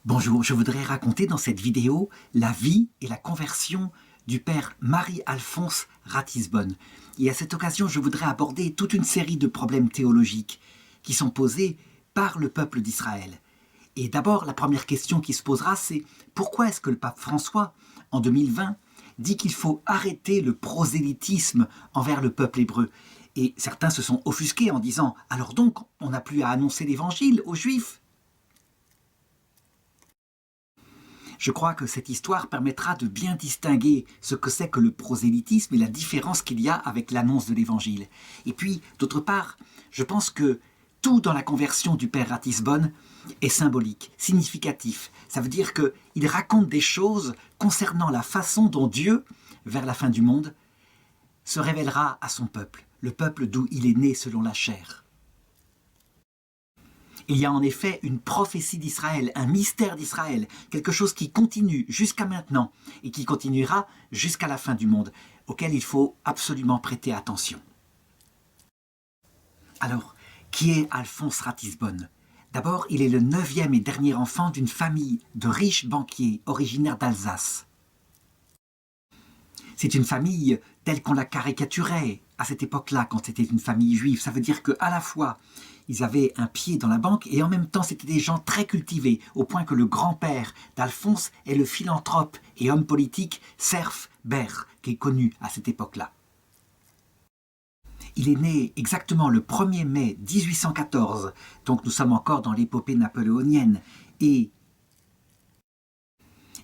Bonjour, je voudrais raconter dans cette vidéo la vie et la conversion du père Marie-Alphonse Ratisbonne. Et à cette occasion, je voudrais aborder toute une série de problèmes théologiques qui sont posés par le peuple d'Israël. Et d'abord, la première question qui se posera, c'est pourquoi est-ce que le pape François, en 2020, dit qu'il faut arrêter le prosélytisme envers le peuple hébreu? Et certains se sont offusqués en disant « Alors donc, on n'a plus à annoncer l'évangile aux Juifs ?» Je crois que cette histoire permettra de bien distinguer ce que c'est que le prosélytisme et la différence qu'il y a avec l'annonce de l'Évangile. Et puis, d'autre part, je pense que tout dans la conversion du père Ratisbonne est symbolique, significatif. Ça veut dire qu'il raconte des choses concernant la façon dont Dieu, vers la fin du monde, se révélera à son peuple, le peuple d'où il est né selon la chair. Il y a en effet une prophétie d'Israël, un mystère d'Israël, quelque chose qui continue jusqu'à maintenant et qui continuera jusqu'à la fin du monde, auquel il faut absolument prêter attention. Alors, qui est Alphonse Ratisbonne? D'abord, il est le 9e et dernier enfant d'une famille de riches banquiers originaires d'Alsace. C'est une famille telle qu'on la caricaturait à cette époque-là, quand c'était une famille juive. Ça veut dire qu'à la fois, ils avaient un pied dans la banque et en même temps, c'était des gens très cultivés, au point que le grand-père d'Alphonse est le philanthrope et homme politique Serf Ber, qui est connu à cette époque-là. Il est né exactement le 1er mai 1814, donc nous sommes encore dans l'épopée napoléonienne, et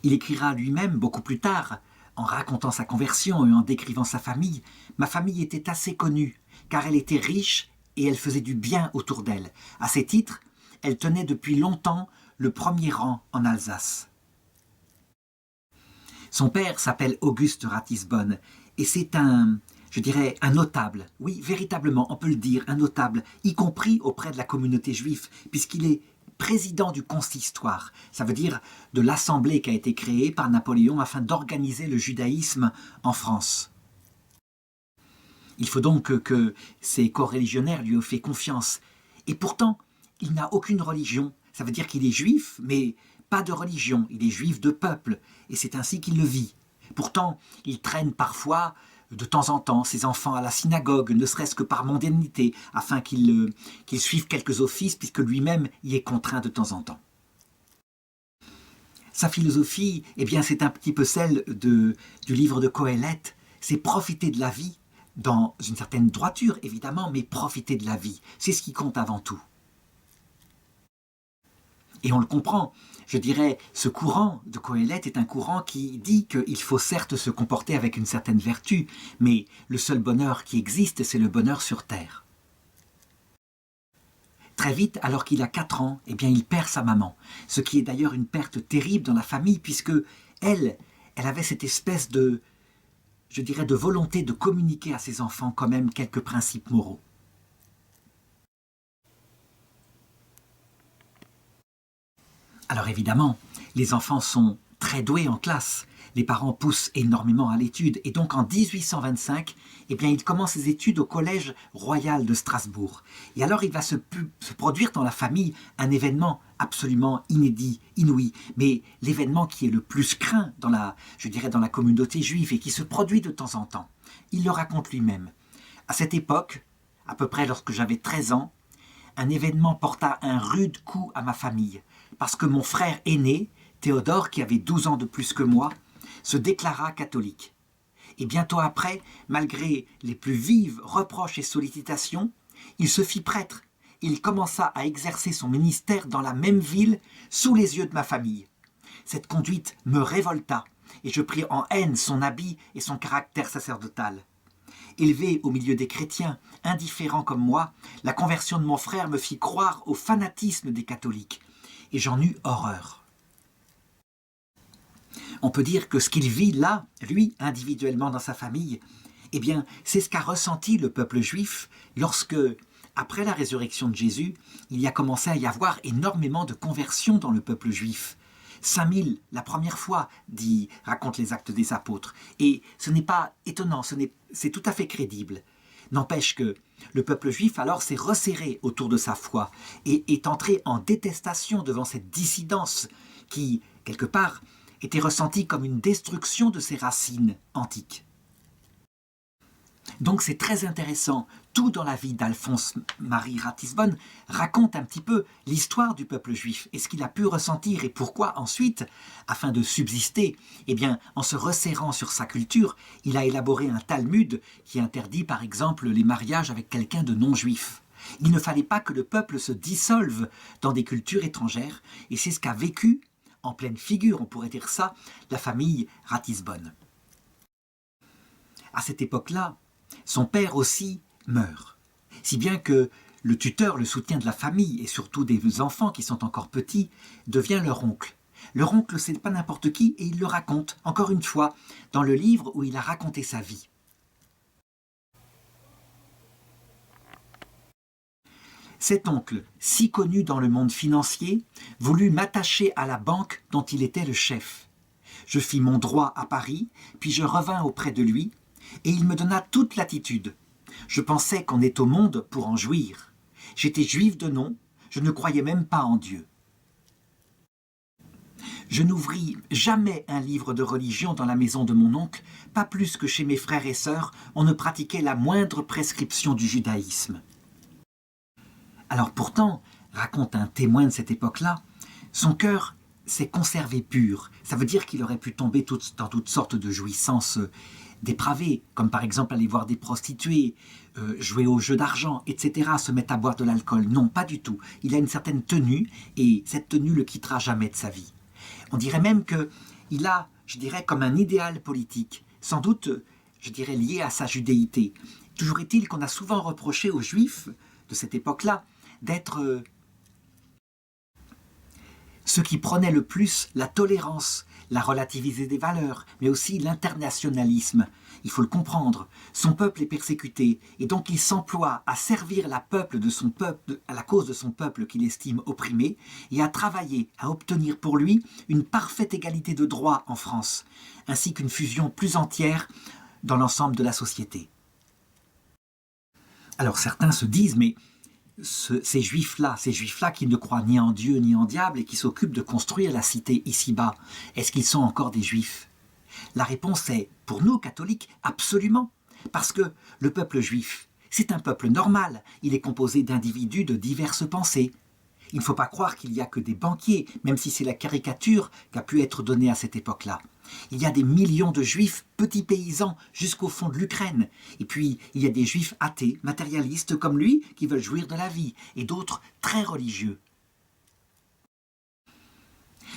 il écrira lui-même beaucoup plus tard, en racontant sa conversion et en décrivant sa famille, « Ma famille était assez connue, car elle était riche et elle faisait du bien autour d'elle. À ces titres, elle tenait depuis longtemps le premier rang en Alsace. » Son père s'appelle Auguste Ratisbonne et c'est un notable, oui, véritablement, on peut le dire, un notable, y compris auprès de la communauté juive, puisqu'il est président du consistoire, ça veut dire de l'assemblée qui a été créée par Napoléon afin d'organiser le judaïsme en France. Il faut donc que ses coreligionnaires lui aient fait confiance. Et pourtant, il n'a aucune religion. Ça veut dire qu'il est juif, mais pas de religion. Il est juif de peuple, et c'est ainsi qu'il le vit. Pourtant, il traîne parfois, de temps en temps, ses enfants à la synagogue, ne serait-ce que par mondanité, afin qu'ils suivent quelques offices, puisque lui-même y est contraint de temps en temps. Sa philosophie, eh bien, c'est un petit peu celle du livre de Qoéleth, c'est profiter de la vie, dans une certaine droiture, évidemment, mais profiter de la vie. C'est ce qui compte avant tout. Et on le comprend. Je dirais, ce courant de Qoéleth est un courant qui dit qu'il faut certes se comporter avec une certaine vertu, mais le seul bonheur qui existe, c'est le bonheur sur terre. Très vite, alors qu'il a 4 ans, eh bien, il perd sa maman. Ce qui est d'ailleurs une perte terrible dans la famille, puisque elle avait cette espèce de volonté de communiquer à ses enfants quand même quelques principes moraux. Alors évidemment, les enfants sont très doués en classe, les parents poussent énormément à l'étude, et donc en 1825, eh bien, il commence ses études au Collège royal de Strasbourg. Et alors il va se produire dans la famille un événement absolument inédit, inouï, mais l'événement qui est le plus craint dans la communauté juive et qui se produit de temps en temps. Il le raconte lui-même. À cette époque, à peu près lorsque j'avais 13 ans, un événement porta un rude coup à ma famille, parce que mon frère aîné, Théodore, qui avait 12 ans de plus que moi, se déclara catholique. Et bientôt après, malgré les plus vives reproches et sollicitations, il se fit prêtre. Il commença à exercer son ministère dans la même ville, sous les yeux de ma famille. Cette conduite me révolta, et je pris en haine son habit et son caractère sacerdotal. Élevé au milieu des chrétiens, indifférents comme moi, la conversion de mon frère me fit croire au fanatisme des catholiques, et j'en eus horreur. On peut dire que ce qu'il vit là, lui, individuellement dans sa famille, eh bien, c'est ce qu'a ressenti le peuple juif lorsque, après la résurrection de Jésus, il y a commencé à y avoir énormément de conversions dans le peuple juif. 5000 la première fois, racontent les Actes des Apôtres. Et ce n'est pas étonnant, c'est tout à fait crédible. N'empêche que le peuple juif alors s'est resserré autour de sa foi et est entré en détestation devant cette dissidence qui, quelque part, était ressenti comme une destruction de ses racines antiques. Donc c'est très intéressant. Tout dans la vie d'Alphonse-Marie Ratisbonne raconte un petit peu l'histoire du peuple juif et ce qu'il a pu ressentir et pourquoi ensuite, afin de subsister, eh bien, en se resserrant sur sa culture, il a élaboré un Talmud qui interdit par exemple les mariages avec quelqu'un de non-juif. Il ne fallait pas que le peuple se dissolve dans des cultures étrangères et c'est ce qu'a vécu, en pleine figure, on pourrait dire ça, la famille Ratisbonne. À cette époque-là, son père aussi meurt, si bien que le tuteur, le soutien de la famille et surtout des enfants qui sont encore petits, devient leur oncle. Leur oncle, c'est pas n'importe qui et il le raconte, encore une fois, dans le livre où il a raconté sa vie. Cet oncle, si connu dans le monde financier, voulut m'attacher à la banque dont il était le chef. Je fis mon droit à Paris, puis je revins auprès de lui, et il me donna toute latitude. Je pensais qu'on est au monde pour en jouir. J'étais juif de nom, je ne croyais même pas en Dieu. Je n'ouvris jamais un livre de religion dans la maison de mon oncle, pas plus que chez mes frères et sœurs, on ne pratiquait la moindre prescription du judaïsme. Alors pourtant, raconte un témoin de cette époque-là, son cœur s'est conservé pur. Ça veut dire qu'il aurait pu tomber dans toutes sortes de jouissances dépravées, comme par exemple aller voir des prostituées, jouer aux jeux d'argent, etc., se mettre à boire de l'alcool. Non, pas du tout. Il a une certaine tenue, et cette tenue le quittera jamais de sa vie. On dirait même qu'il a, je dirais, comme un idéal politique, sans doute, je dirais, lié à sa judéité. Toujours est-il qu'on a souvent reproché aux Juifs de cette époque-là d'être ceux qui prônaient le plus la tolérance, la relativité des valeurs, mais aussi l'internationalisme. Il faut le comprendre. Son peuple est persécuté, et donc il s'emploie à servir la cause de son peuple qu'il estime opprimé, et à travailler à obtenir pour lui une parfaite égalité de droits en France, ainsi qu'une fusion plus entière dans l'ensemble de la société. Alors certains se disent, mais ces juifs-là qui ne croient ni en Dieu ni en diable et qui s'occupent de construire la cité ici-bas, est-ce qu'ils sont encore des juifs? La réponse est, pour nous catholiques, absolument. Parce que le peuple juif, c'est un peuple normal. Il est composé d'individus de diverses pensées. Il ne faut pas croire qu'il n'y a que des banquiers, même si c'est la caricature qui a pu être donnée à cette époque-là. Il y a des millions de juifs, petits paysans, jusqu'au fond de l'Ukraine. Et puis, il y a des juifs athées, matérialistes comme lui, qui veulent jouir de la vie, et d'autres très religieux.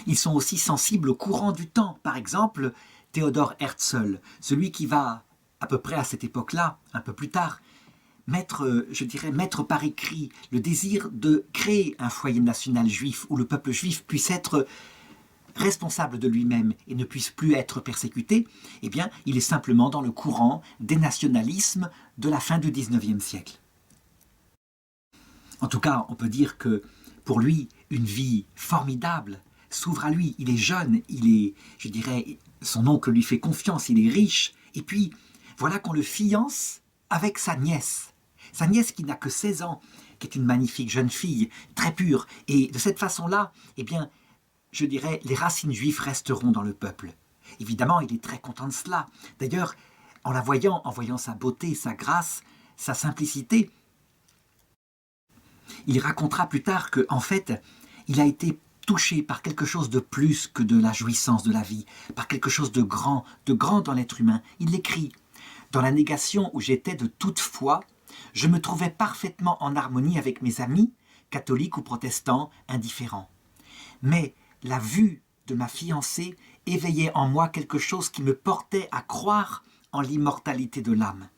Ils sont aussi sensibles au courant du temps. Par exemple, Théodore Herzl, celui qui va, à peu près à cette époque-là, un peu plus tard, mettre par écrit le désir de créer un foyer national juif où le peuple juif puisse être responsable de lui-même et ne puisse plus être persécuté, eh bien, il est simplement dans le courant des nationalismes de la fin du XIXe siècle. En tout cas, on peut dire que pour lui, une vie formidable s'ouvre à lui. Il est jeune, son oncle lui fait confiance, il est riche, et puis voilà qu'on le fiance avec sa nièce qui n'a que 16 ans, qui est une magnifique jeune fille, très pure, et de cette façon-là, eh bien, les racines juives resteront dans le peuple. Évidemment, il est très content de cela. D'ailleurs, en voyant sa beauté, sa grâce, sa simplicité, il racontera plus tard qu'en fait, il a été touché par quelque chose de plus que de la jouissance de la vie, par quelque chose de grand dans l'être humain. Il écrit « Dans la négation où j'étais de toute foi, je me trouvais parfaitement en harmonie avec mes amis, catholiques ou protestants, indifférents. Mais la vue de ma fiancée éveillait en moi quelque chose qui me portait à croire en l'immortalité de l'âme.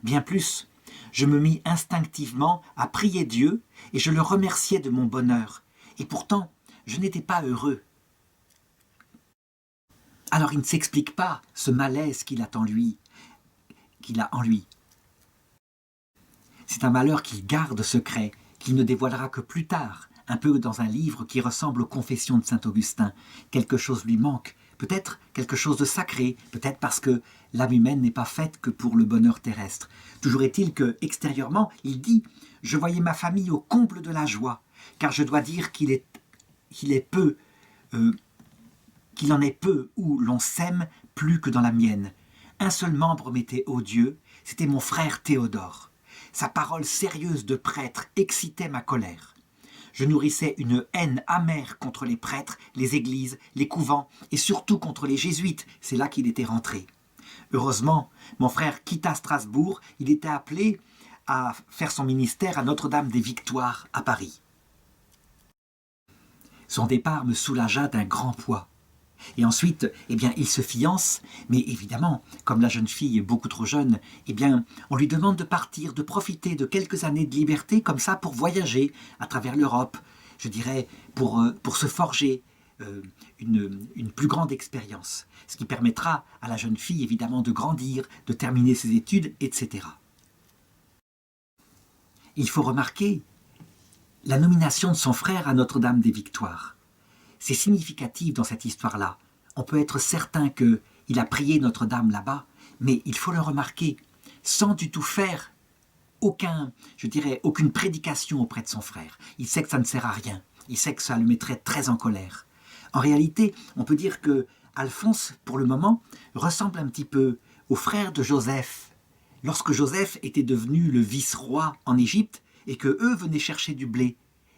Bien plus, je me mis instinctivement à prier Dieu et je le remerciais de mon bonheur. Et pourtant, je n'étais pas heureux. Alors il ne s'explique pas ce malaise qu'il a en lui. C'est un malheur qu'il garde secret, qu'il ne dévoilera que plus tard, un peu dans un livre qui ressemble aux Confessions de saint Augustin. Quelque chose lui manque, peut-être quelque chose de sacré, peut-être parce que l'âme humaine n'est pas faite que pour le bonheur terrestre. Toujours est-il que, extérieurement, il dit « Je voyais ma famille au comble de la joie, car je dois dire qu'il est peu qu'il en est peu où l'on s'aime plus que dans la mienne. Un seul membre m'était odieux, c'était mon frère Théodore. Sa parole sérieuse de prêtre excitait ma colère. Je nourrissais une haine amère contre les prêtres, les églises, les couvents et surtout contre les jésuites, c'est là qu'il était rentré. Heureusement, mon frère quitta Strasbourg, il était appelé à faire son ministère à Notre-Dame-des-Victoires à Paris. Son départ me soulagea d'un grand poids. Et ensuite, il se fiance, mais évidemment, comme la jeune fille est beaucoup trop jeune, on lui demande de partir, de profiter de quelques années de liberté comme ça pour voyager à travers l'Europe, je dirais, pour se forger une plus grande expérience, ce qui permettra à la jeune fille évidemment de grandir, de terminer ses études, etc. Il faut remarquer la nomination de son frère à Notre-Dame-des-Victoires. C'est significatif dans cette histoire-là. On peut être certain qu'il a prié Notre-Dame là-bas, mais il faut le remarquer, sans du tout faire aucune prédication auprès de son frère. Il sait que ça ne sert à rien. Il sait que ça le mettrait très en colère. En réalité, on peut dire que Alphonse, pour le moment, ressemble un petit peu au frère de Joseph. Lorsque Joseph était devenu le vice-roi en Égypte et que eux venaient chercher du blé,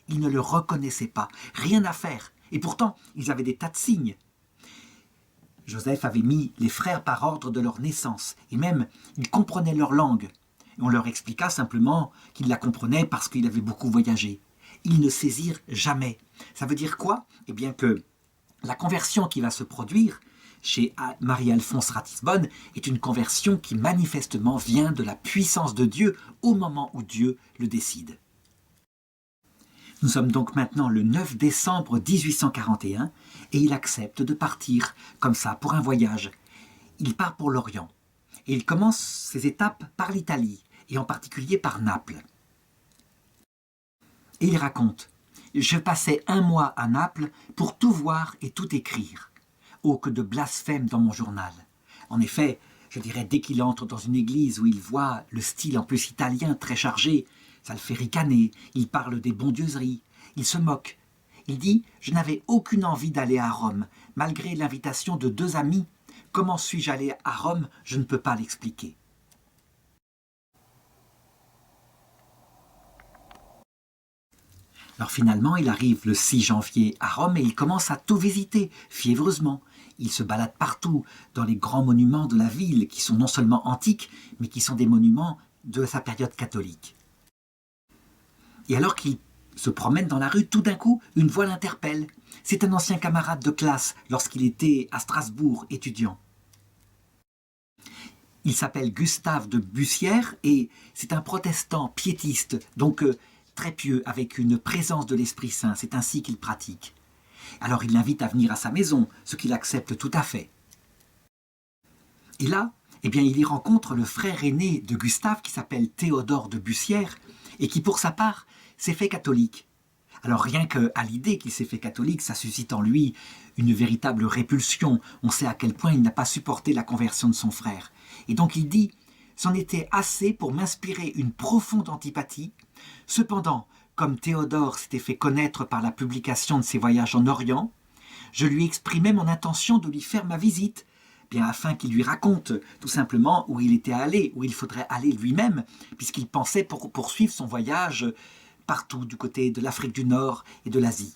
ils ne le reconnaissaient pas. Rien à faire. Et pourtant, ils avaient des tas de signes. Joseph avait mis les frères par ordre de leur naissance, et même, ils comprenaient leur langue. Et on leur expliqua simplement qu'ils la comprenaient parce qu'ils avaient beaucoup voyagé. Ils ne saisirent jamais. Ça veut dire quoi? Eh bien que la conversion qui va se produire chez Marie-Alphonse Ratisbonne est une conversion qui manifestement vient de la puissance de Dieu au moment où Dieu le décide. Nous sommes donc maintenant le 9 décembre 1841 et il accepte de partir comme ça pour un voyage. Il part pour l'Orient et il commence ses étapes par l'Italie et en particulier par Naples. Et il raconte « Je passais 1 mois à Naples pour tout voir et tout écrire. Oh, que de blasphème dans mon journal !» En effet, je dirais, dès qu'il entre dans une église où il voit le style en plus italien très chargé, ça le fait ricaner, il parle des bondieuseries, il se moque. Il dit « Je n'avais aucune envie d'aller à Rome, malgré l'invitation de 2 amis. Comment suis-je allé à Rome? Je ne peux pas l'expliquer. » Alors finalement, il arrive le 6 janvier à Rome et il commence à tout visiter, fiévreusement. Il se balade partout, dans les grands monuments de la ville, qui sont non seulement antiques, mais qui sont des monuments de sa période catholique. Et alors qu'il se promène dans la rue, tout d'un coup, une voix l'interpelle. C'est un ancien camarade de classe lorsqu'il était à Strasbourg, étudiant. Il s'appelle Gustave de Bussière et c'est un protestant piétiste, donc très pieux, avec une présence de l'Esprit Saint. C'est ainsi qu'il pratique. Alors il l'invite à venir à sa maison, ce qu'il accepte tout à fait. Et là, il y rencontre le frère aîné de Gustave qui s'appelle Théodore de Bussière et qui, pour sa part, s'est fait catholique. Alors rien qu'à l'idée qu'il s'est fait catholique, ça suscite en lui une véritable répulsion. On sait à quel point il n'a pas supporté la conversion de son frère. Et donc il dit « C'en était assez pour m'inspirer une profonde antipathie. Cependant, comme Théodore s'était fait connaître par la publication de ses voyages en Orient, je lui exprimais mon intention de lui faire ma visite, bien afin qu'il lui raconte tout simplement où il était allé, où il faudrait aller lui-même, puisqu'il pensait poursuivre son voyage partout du côté de l'Afrique du Nord et de l'Asie.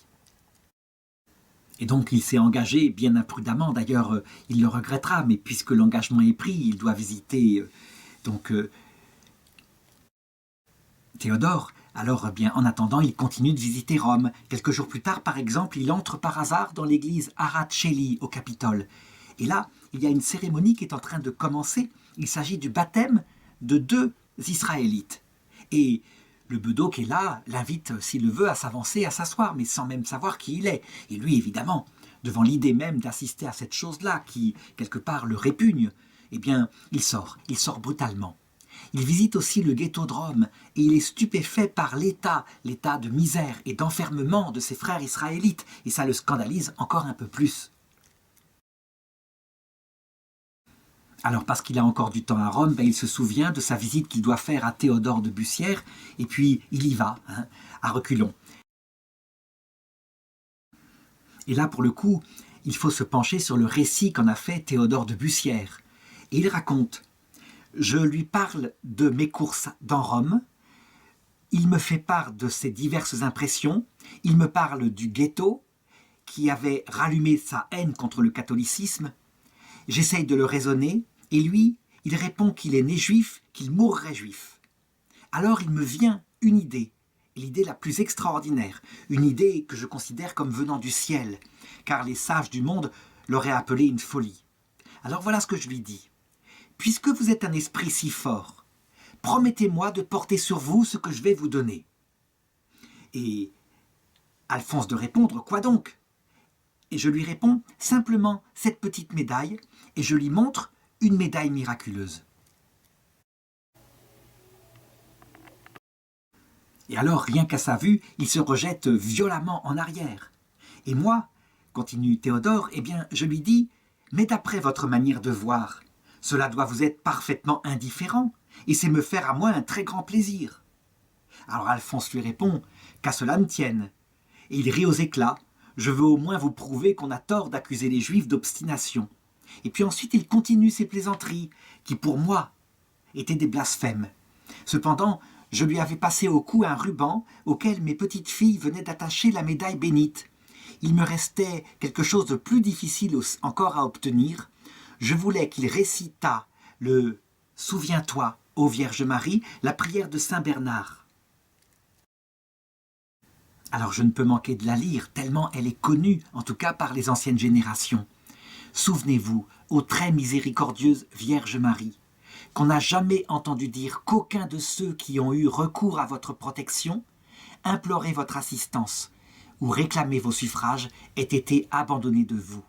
Et donc il s'est engagé bien imprudemment, d'ailleurs il le regrettera, mais puisque l'engagement est pris, il doit visiter Théodore. Alors en attendant, il continue de visiter Rome. Quelques jours plus tard, par exemple, il entre par hasard dans l'église Ara Coeli au Capitole. Et là, il y a une cérémonie qui est en train de commencer. Il s'agit du baptême de 2 Israélites. Et le bedeau qui est là l'invite, s'il le veut, à s'avancer, à s'asseoir, mais sans même savoir qui il est. Et lui, évidemment, devant l'idée même d'assister à cette chose-là, qui, quelque part, le répugne, il sort brutalement. Il visite aussi le ghetto de Rome, et il est stupéfait par l'état de misère et d'enfermement de ses frères israélites, et ça le scandalise encore un peu plus. Alors parce qu'il a encore du temps à Rome, il se souvient de sa visite qu'il doit faire à Théodore de Bussière, et puis il y va, à reculons. Et là, pour le coup, il faut se pencher sur le récit qu'en a fait Théodore de Bussière. Et il raconte « Je lui parle de mes courses dans Rome, il me fait part de ses diverses impressions, il me parle du ghetto qui avait rallumé sa haine contre le catholicisme. J'essaye de le raisonner, et lui, il répond qu'il est né juif, qu'il mourrait juif. Alors il me vient une idée, l'idée la plus extraordinaire, une idée que je considère comme venant du ciel, car les sages du monde l'auraient appelée une folie. Alors voilà ce que je lui dis. Puisque vous êtes un esprit si fort, promettez-moi de porter sur vous ce que je vais vous donner. Et Alphonse de répondre, quoi donc? Et je lui réponds simplement cette petite médaille, et je lui montre une médaille miraculeuse. Et alors, rien qu'à sa vue, il se rejette violemment en arrière. Et moi, continue Théodore, eh bien, je lui dis, mais d'après votre manière de voir, cela doit vous être parfaitement indifférent, et c'est me faire à moi un très grand plaisir. Alors Alphonse lui répond, qu'à cela ne tienne. Et il rit aux éclats, je veux au moins vous prouver qu'on a tort d'accuser les Juifs d'obstination. Et puis ensuite il continue ses plaisanteries, qui pour moi étaient des blasphèmes. Cependant, je lui avais passé au cou un ruban auquel mes petites filles venaient d'attacher la médaille bénite. Il me restait quelque chose de plus difficile encore à obtenir. Je voulais qu'il récitât le « Souviens-toi, ô Vierge Marie », la prière de Saint Bernard. Alors je ne peux manquer de la lire, tellement elle est connue, en tout cas par les anciennes générations. Souvenez-vous, ô très miséricordieuse Vierge Marie, qu'on n'a jamais entendu dire qu'aucun de ceux qui ont eu recours à votre protection, imploré votre assistance ou réclamé vos suffrages ait été abandonné de vous.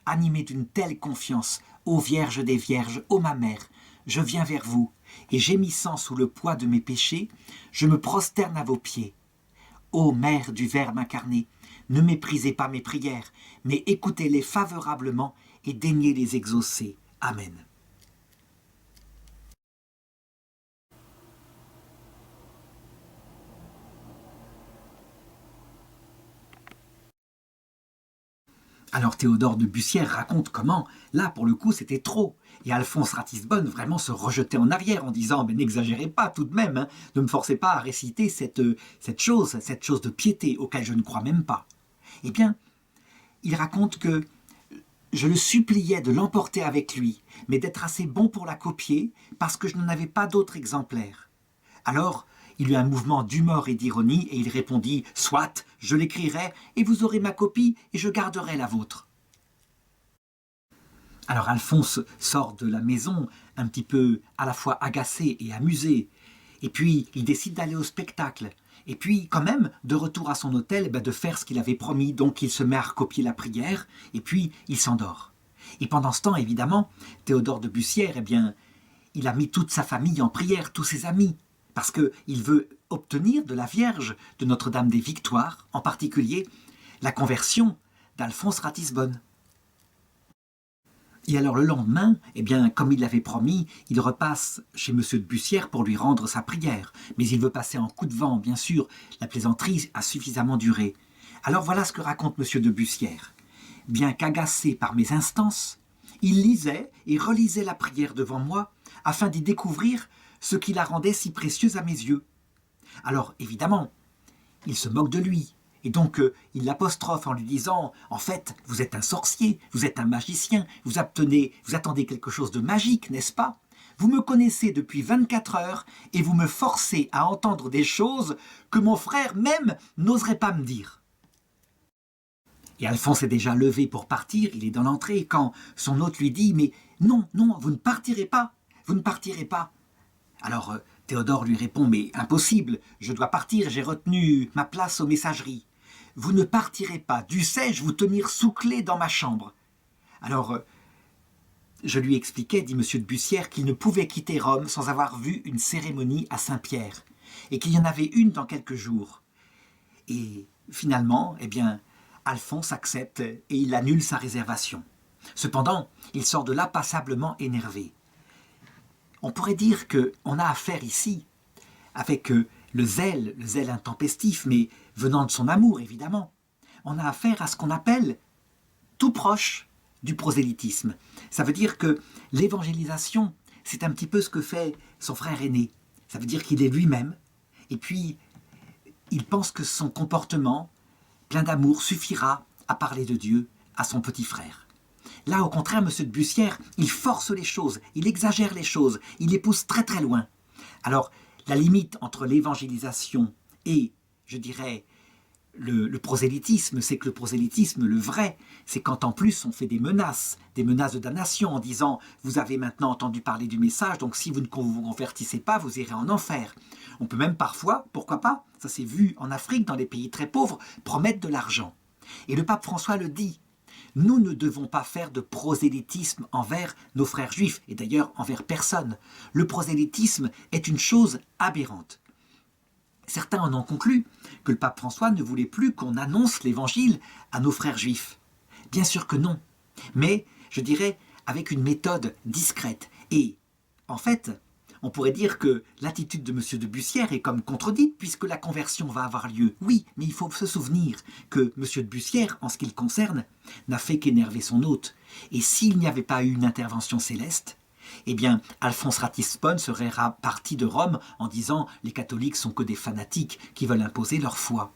Animé d'une telle confiance, ô Vierge des Vierges, ô ma mère, je viens vers vous, et gémissant sous le poids de mes péchés, je me prosterne à vos pieds. Ô Mère du Verbe incarné, ne méprisez pas mes prières, mais écoutez-les favorablement et daignez les exaucer. Amen. Alors Théodore de Bussière raconte comment, là pour le coup c'était trop, et Alphonse Ratisbonne vraiment se rejetait en arrière en disant « mais n'exagérez pas tout de même, hein, ne me forcez pas à réciter cette chose de piété auquel je ne crois même pas ». Eh bien, il raconte que je le suppliais de l'emporter avec lui, mais d'être assez bon pour la copier parce que je n'en avais pas d'autre exemplaire. Alors, il eut un mouvement d'humeur et d'ironie, et il répondit « Soit, je l'écrirai, et vous aurez ma copie, et je garderai la vôtre. » Alors Alphonse sort de la maison, un petit peu à la fois agacé et amusé, et puis il décide d'aller au spectacle, et puis quand même, de retour à son hôtel, de faire ce qu'il avait promis, donc il se met à recopier la prière, et puis il s'endort. Et pendant ce temps, évidemment, Théodore de Bussière, il a mis toute sa famille en prière, tous ses amis, parce qu'il veut obtenir de la Vierge de Notre-Dame des Victoires, en particulier la conversion d'Alphonse Ratisbonne. Et alors le lendemain, comme il l'avait promis, il repasse chez M. de Bussière pour lui rendre sa prière. Mais il veut passer en coup de vent, bien sûr, la plaisanterie a suffisamment duré. Alors voilà ce que raconte M. de Bussière. Bien qu'agacé par mes instances, il lisait et relisait la prière devant moi, afin d'y découvrir ce qui la rendait si précieuse à mes yeux. Alors, évidemment, il se moque de lui, et donc il l'apostrophe en lui disant « En fait, vous êtes un sorcier, vous êtes un magicien, vous attendez quelque chose de magique, n'est-ce pas? Vous me connaissez depuis 24 heures, et vous me forcez à entendre des choses que mon frère même n'oserait pas me dire. » Et Alphonse est déjà levé pour partir, il est dans l'entrée, quand son hôte lui dit « Mais non, non, vous ne partirez pas, vous ne partirez pas. » Alors Théodore lui répond « Mais impossible, je dois partir, j'ai retenu ma place aux messageries. Vous ne partirez pas, dussé-je vous tenir sous clé dans ma chambre. » Alors je lui expliquais, dit M. de Bussière, qu'il ne pouvait quitter Rome sans avoir vu une cérémonie à Saint-Pierre, et qu'il y en avait une dans quelques jours. Et finalement, Alphonse accepte et il annule sa réservation. Cependant, il sort de là passablement énervé. On pourrait dire qu'on a affaire ici avec le zèle intempestif, mais venant de son amour, évidemment. On a affaire à ce qu'on appelle tout proche du prosélytisme. Ça veut dire que l'évangélisation, c'est un petit peu ce que fait son frère aîné. Ça veut dire qu'il est lui-même, et puis il pense que son comportement, plein d'amour, suffira à parler de Dieu à son petit frère. Là, au contraire, M. de Bussière, il force les choses, il exagère les choses, il les pousse très très loin. Alors, la limite entre l'évangélisation et, je dirais, le prosélytisme, c'est que le prosélytisme, le vrai, c'est quand en plus on fait des menaces de damnation en disant « vous avez maintenant entendu parler du message, donc si vous ne vous convertissez pas, vous irez en enfer ». On peut même parfois, pourquoi pas, ça s'est vu en Afrique, dans les pays très pauvres, promettre de l'argent. Et le pape François le dit, nous ne devons pas faire de prosélytisme envers nos frères juifs, et d'ailleurs envers personne. Le prosélytisme est une chose aberrante. Certains en ont conclu que le pape François ne voulait plus qu'on annonce l'évangile à nos frères juifs. Bien sûr que non, mais je dirais avec une méthode discrète. Et en fait, on pourrait dire que l'attitude de M. de Bussière est comme contredite puisque la conversion va avoir lieu. Oui, mais il faut se souvenir que M. de Bussière, en ce qui le concerne, n'a fait qu'énerver son hôte. Et s'il n'y avait pas eu une intervention céleste, eh bien, Alphonse Ratisbonne serait parti de Rome en disant « les catholiques sont que des fanatiques qui veulent imposer leur foi ».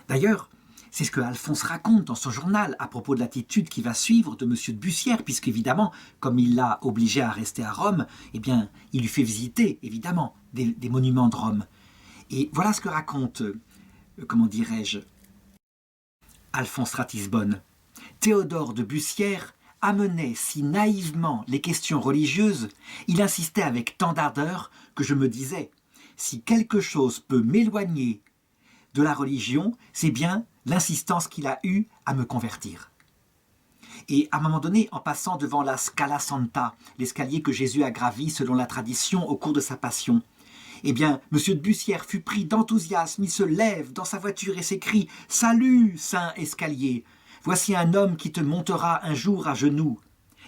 D'ailleurs, c'est ce que Alphonse raconte dans son journal à propos de l'attitude qui va suivre de M. de Bussière, puisqu'évidemment, comme il l'a obligé à rester à Rome, eh bien, il lui fait visiter, évidemment, des monuments de Rome. Et voilà ce que raconte, comment dirais-je, Alphonse Ratisbonne. Théodore de Bussière amenait si naïvement les questions religieuses, il insistait avec tant d'ardeur que je me disais « si quelque chose peut m'éloigner de la religion, c'est bien l'insistance qu'il a eue à me convertir. » Et à un moment donné, en passant devant la Scala Santa, l'escalier que Jésus a gravi selon la tradition au cours de sa passion, eh bien, M. de Bussière fut pris d'enthousiasme, il se lève dans sa voiture et s'écrie « Salut, saint escalier ! Voici un homme qui te montera un jour à genoux. »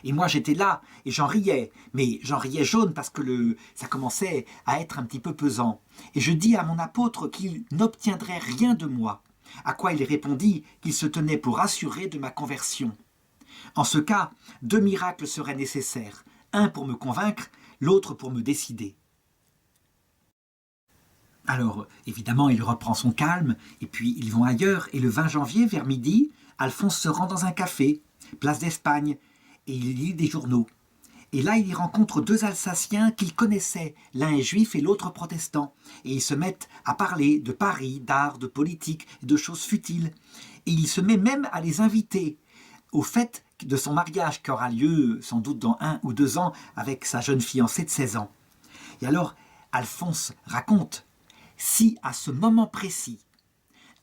Et moi j'étais là et j'en riais, mais j'en riais jaune parce que ça commençait à être un petit peu pesant. Et je dis à mon apôtre qu'il n'obtiendrait rien de moi, à quoi il répondit qu'il se tenait pour assuré de ma conversion. En ce cas, 2 miracles seraient nécessaires, un pour me convaincre, l'autre pour me décider. Alors, évidemment, il reprend son calme, et puis ils vont ailleurs, et le 20 janvier, vers midi, Alphonse se rend dans un café, place d'Espagne, et il lit des journaux. Et là, il y rencontre 2 Alsaciens qu'il connaissait, l'un est juif et l'autre protestant, et ils se mettent à parler de Paris, d'art, de politique, de choses futiles, et il se met même à les inviter au fait de son mariage qui aura lieu sans doute dans 1 ou 2 ans avec sa jeune fiancée de 16 ans. Et alors, Alphonse raconte, si à ce moment précis,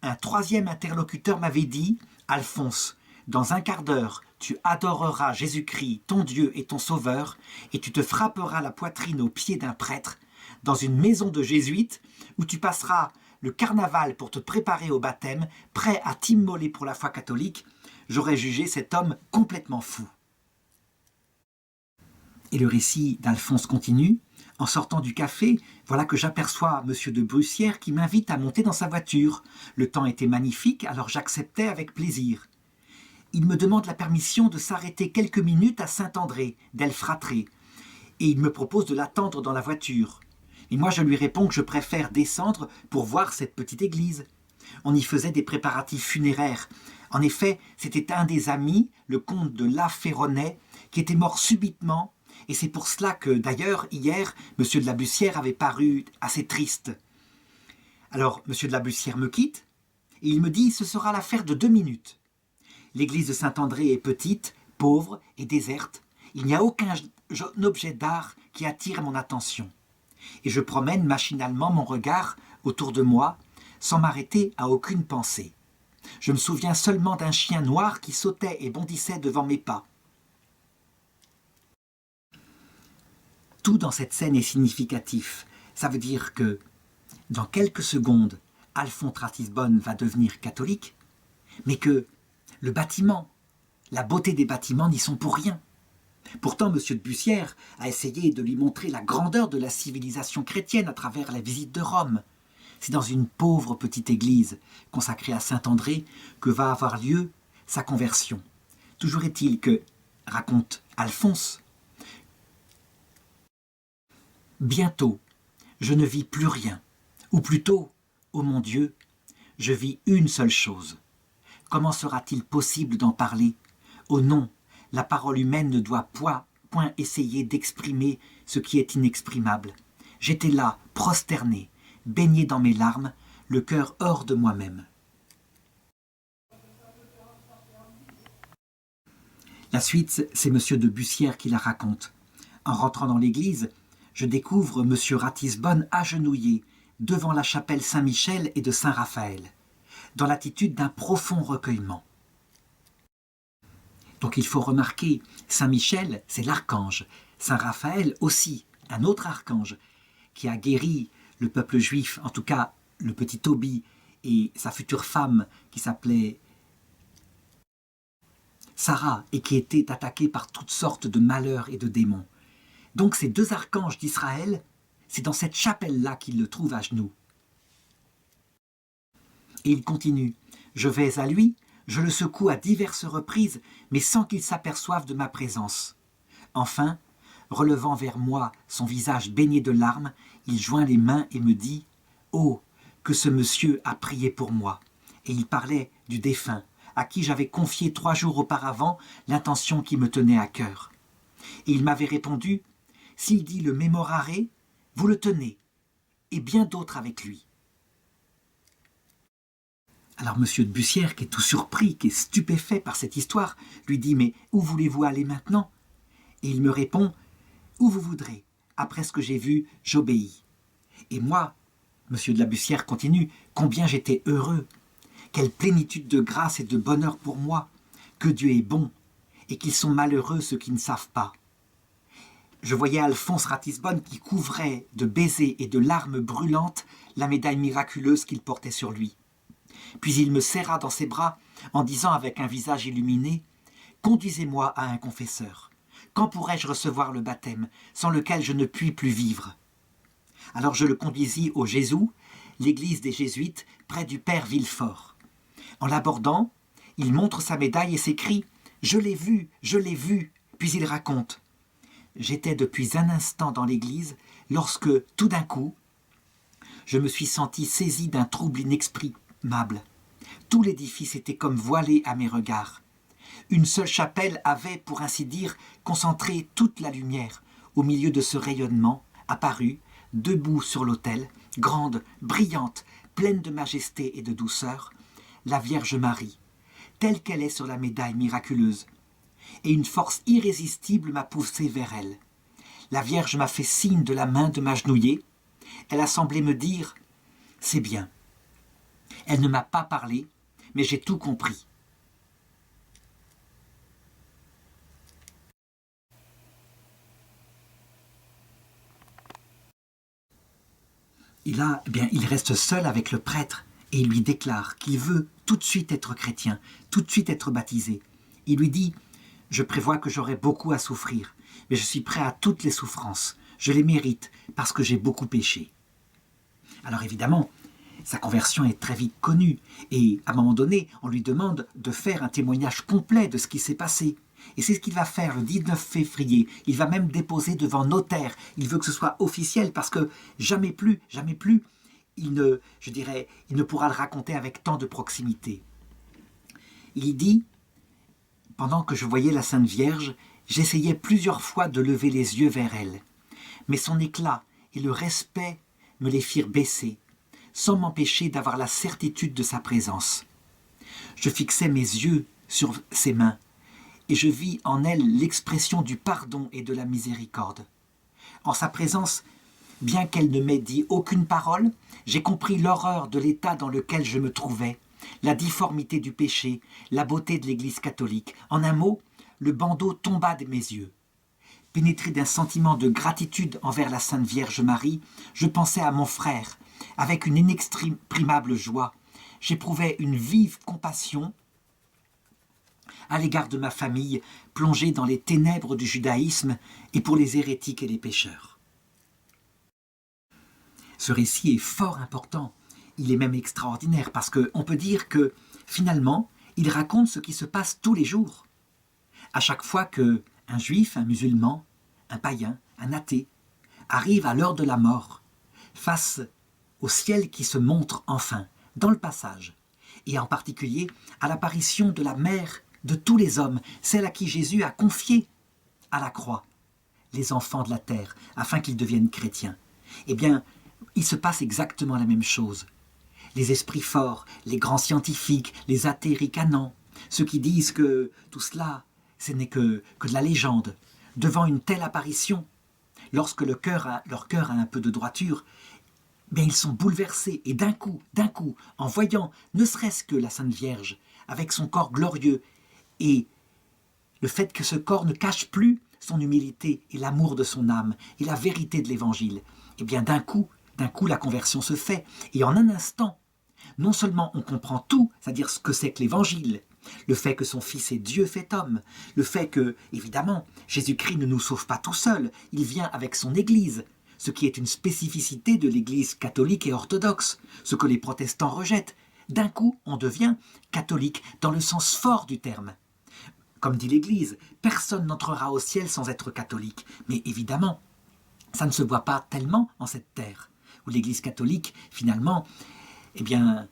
un 3e interlocuteur m'avait dit « Alphonse, dans un quart d'heure, tu adoreras Jésus-Christ, ton Dieu et ton Sauveur, et tu te frapperas la poitrine aux pieds d'un prêtre, dans une maison de jésuites, où tu passeras le carnaval pour te préparer au baptême, prêt à t'immoler pour la foi catholique, j'aurais jugé cet homme complètement fou. » Et le récit d'Alphonse continue. En sortant du café, voilà que j'aperçois M. de Bussière qui m'invite à monter dans sa voiture. Le temps était magnifique, alors j'acceptais avec plaisir. Il me demande la permission de s'arrêter quelques minutes à Saint-André, d'El Fratre, et il me propose de l'attendre dans la voiture. Et moi je lui réponds que je préfère descendre pour voir cette petite église. On y faisait des préparatifs funéraires. En effet, c'était un des amis, le comte de La Ferronnays, qui était mort subitement. Et c'est pour cela que, d'ailleurs, hier, M. de la Bussière avait paru assez triste. Alors, M. de la Bussière me quitte, et il me dit « ce sera l'affaire de 2 minutes. » L'église de Saint-André est petite, pauvre et déserte. Il n'y a aucun objet d'art qui attire mon attention. Et je promène machinalement mon regard autour de moi, sans m'arrêter à aucune pensée. Je me souviens seulement d'un chien noir qui sautait et bondissait devant mes pas. Tout dans cette scène est significatif. Ça veut dire que, dans quelques secondes, Alphonse Ratisbonne va devenir catholique, mais que le bâtiment, la beauté des bâtiments n'y sont pour rien. Pourtant, M. de Bussière a essayé de lui montrer la grandeur de la civilisation chrétienne à travers la visite de Rome. C'est dans une pauvre petite église consacrée à Saint-André que va avoir lieu sa conversion. Toujours est-il que, raconte Alphonse, bientôt, je ne vis plus rien, ou plutôt, ô mon Dieu, je vis une seule chose. Comment sera-t-il possible d'en parler? Oh non, la parole humaine ne doit point essayer d'exprimer ce qui est inexprimable. J'étais là, prosterné, baigné dans mes larmes, le cœur hors de moi-même. La suite, c'est Monsieur de Bussière qui la raconte. En rentrant dans l'église, je découvre Monsieur Ratisbonne agenouillé devant la chapelle Saint-Michel et de Saint-Raphaël, dans l'attitude d'un profond recueillement. Donc il faut remarquer, Saint-Michel, c'est l'archange, Saint-Raphaël aussi, un autre archange, qui a guéri le peuple juif, en tout cas le petit Tobie et sa future femme qui s'appelait Sarah et qui était attaquée par toutes sortes de malheurs et de démons. Donc ces deux archanges d'Israël, c'est dans cette chapelle-là qu'ils le trouvent à genoux. Et il continue, « Je vais à lui, je le secoue à diverses reprises, mais sans qu'il s'aperçoive de ma présence. Enfin, relevant vers moi son visage baigné de larmes, il joint les mains et me dit « Oh, que ce monsieur a prié pour moi !» Et il parlait du défunt, à qui j'avais confié 3 jours auparavant l'intention qui me tenait à cœur. Et il m'avait répondu « S'il dit le mémorare, vous le tenez, et bien d'autres avec lui. » Alors Monsieur de Bussière, qui est tout surpris, qui est stupéfait par cette histoire, lui dit « Mais où voulez-vous aller maintenant ?» Et il me répond « Où vous voudrez. Après ce que j'ai vu, j'obéis. » Et moi, Monsieur de la Bussière continue, combien j'étais heureux. Quelle plénitude de grâce et de bonheur pour moi. Que Dieu est bon, et qu'ils sont malheureux ceux qui ne savent pas. Je voyais Alphonse Ratisbonne qui couvrait de baisers et de larmes brûlantes la médaille miraculeuse qu'il portait sur lui. Puis il me serra dans ses bras en disant avec un visage illuminé « Conduisez-moi à un confesseur. Quand pourrais-je recevoir le baptême, sans lequel je ne puis plus vivre ?» Alors je le conduisis au Jésus, l'église des Jésuites, près du père Villefort. En l'abordant, il montre sa médaille et s'écrie « Je l'ai vu, je l'ai vu !» Puis il raconte « J'étais depuis un instant dans l'église lorsque, tout d'un coup, je me suis senti saisi d'un trouble inexprimable. Tout l'édifice était comme voilé à mes regards. Une seule chapelle avait, pour ainsi dire, concentré toute la lumière. Au milieu de ce rayonnement, apparut, debout sur l'autel, grande, brillante, pleine de majesté et de douceur, la Vierge Marie, telle qu'elle est sur la médaille miraculeuse. Et une force irrésistible m'a poussé vers elle. La Vierge m'a fait signe de la main de m'agenouiller. Elle a semblé me dire « C'est bien ». Elle ne m'a pas parlé, mais j'ai tout compris. Et là, eh bien, il reste seul avec le prêtre et il lui déclare qu'il veut tout de suite être chrétien, tout de suite être baptisé. Il lui dit « Je prévois que j'aurai beaucoup à souffrir, mais je suis prêt à toutes les souffrances. Je les mérite parce que j'ai beaucoup péché. » Alors évidemment, sa conversion est très vite connue et à un moment donné, on lui demande de faire un témoignage complet de ce qui s'est passé. Et c'est ce qu'il va faire le 19 février. Il va même déposer devant notaire. Il veut que ce soit officiel parce que jamais plus, il ne pourra le raconter avec tant de proximité. Il dit « Pendant que je voyais la Sainte Vierge, j'essayais plusieurs fois de lever les yeux vers elle. Mais son éclat et le respect me les firent baisser, sans m'empêcher d'avoir la certitude de sa présence. Je fixais mes yeux sur ses mains, et je vis en elle l'expression du pardon et de la miséricorde. En sa présence, bien qu'elle ne m'ait dit aucune parole, j'ai compris l'horreur de l'état dans lequel je me trouvais, la difformité du péché, la beauté de l'Église catholique. En un mot, le bandeau tomba de mes yeux. Pénétré d'un sentiment de gratitude envers la Sainte Vierge Marie, je pensais à mon frère, avec une inexprimable joie. J'éprouvais une vive compassion à l'égard de ma famille, plongée dans les ténèbres du judaïsme et pour les hérétiques et les pécheurs. Ce récit est fort important, il est même extraordinaire parce qu'on peut dire que finalement, il raconte ce qui se passe tous les jours. À chaque fois que un juif, un musulman, un païen, un athée arrive à l'heure de la mort, face au ciel qui se montre enfin dans le passage, et en particulier à l'apparition de la mère de tous les hommes, celle à qui Jésus a confié à la croix les enfants de la terre, afin qu'ils deviennent chrétiens. Eh bien, il se passe exactement la même chose. Les esprits forts, les grands scientifiques, les athées ricanants, ceux qui disent que tout cela, ce n'est que de la légende, devant une telle apparition, lorsque leur cœur a un peu de droiture, bien ils sont bouleversés, et d'un coup, en voyant ne serait-ce que la Sainte Vierge, avec son corps glorieux, et le fait que ce corps ne cache plus son humilité et l'amour de son âme, et la vérité de l'Évangile, eh bien d'un coup, la conversion se fait, et en un instant, non seulement on comprend tout, c'est-à-dire ce que c'est que l'Évangile, le fait que son Fils est Dieu fait homme, le fait que, évidemment, Jésus-Christ ne nous sauve pas tout seul, il vient avec son Église, ce qui est une spécificité de l'Église catholique et orthodoxe, ce que les protestants rejettent. D'un coup, on devient catholique dans le sens fort du terme. Comme dit l'Église, personne n'entrera au ciel sans être catholique, mais évidemment, ça ne se voit pas tellement en cette terre, où l'Église catholique, finalement, eh bien,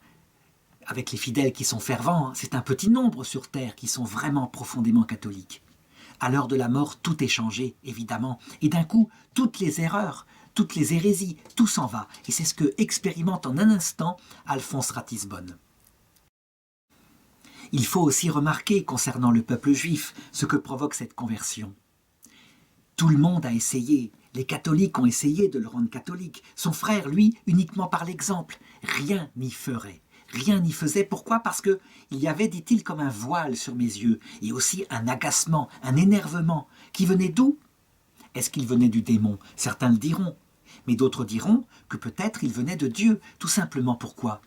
avec les fidèles qui sont fervents, c'est un petit nombre sur terre qui sont vraiment profondément catholiques. À l'heure de la mort, tout est changé, évidemment, et d'un coup, toutes les erreurs, toutes les hérésies, tout s'en va, et c'est ce que expérimente en un instant Alphonse Ratisbonne. Il faut aussi remarquer, concernant le peuple juif, ce que provoque cette conversion. Tout le monde a essayé, les catholiques ont essayé de le rendre catholique, son frère, lui, uniquement par l'exemple, rien n'y ferait. Rien n'y faisait. Pourquoi ? Parce qu'il y avait, dit-il, comme un voile sur mes yeux, et aussi un agacement, un énervement, qui venait d'où ? Est-ce qu'il venait du démon ? Certains le diront. Mais d'autres diront que peut-être il venait de Dieu. Tout simplement pourquoi ?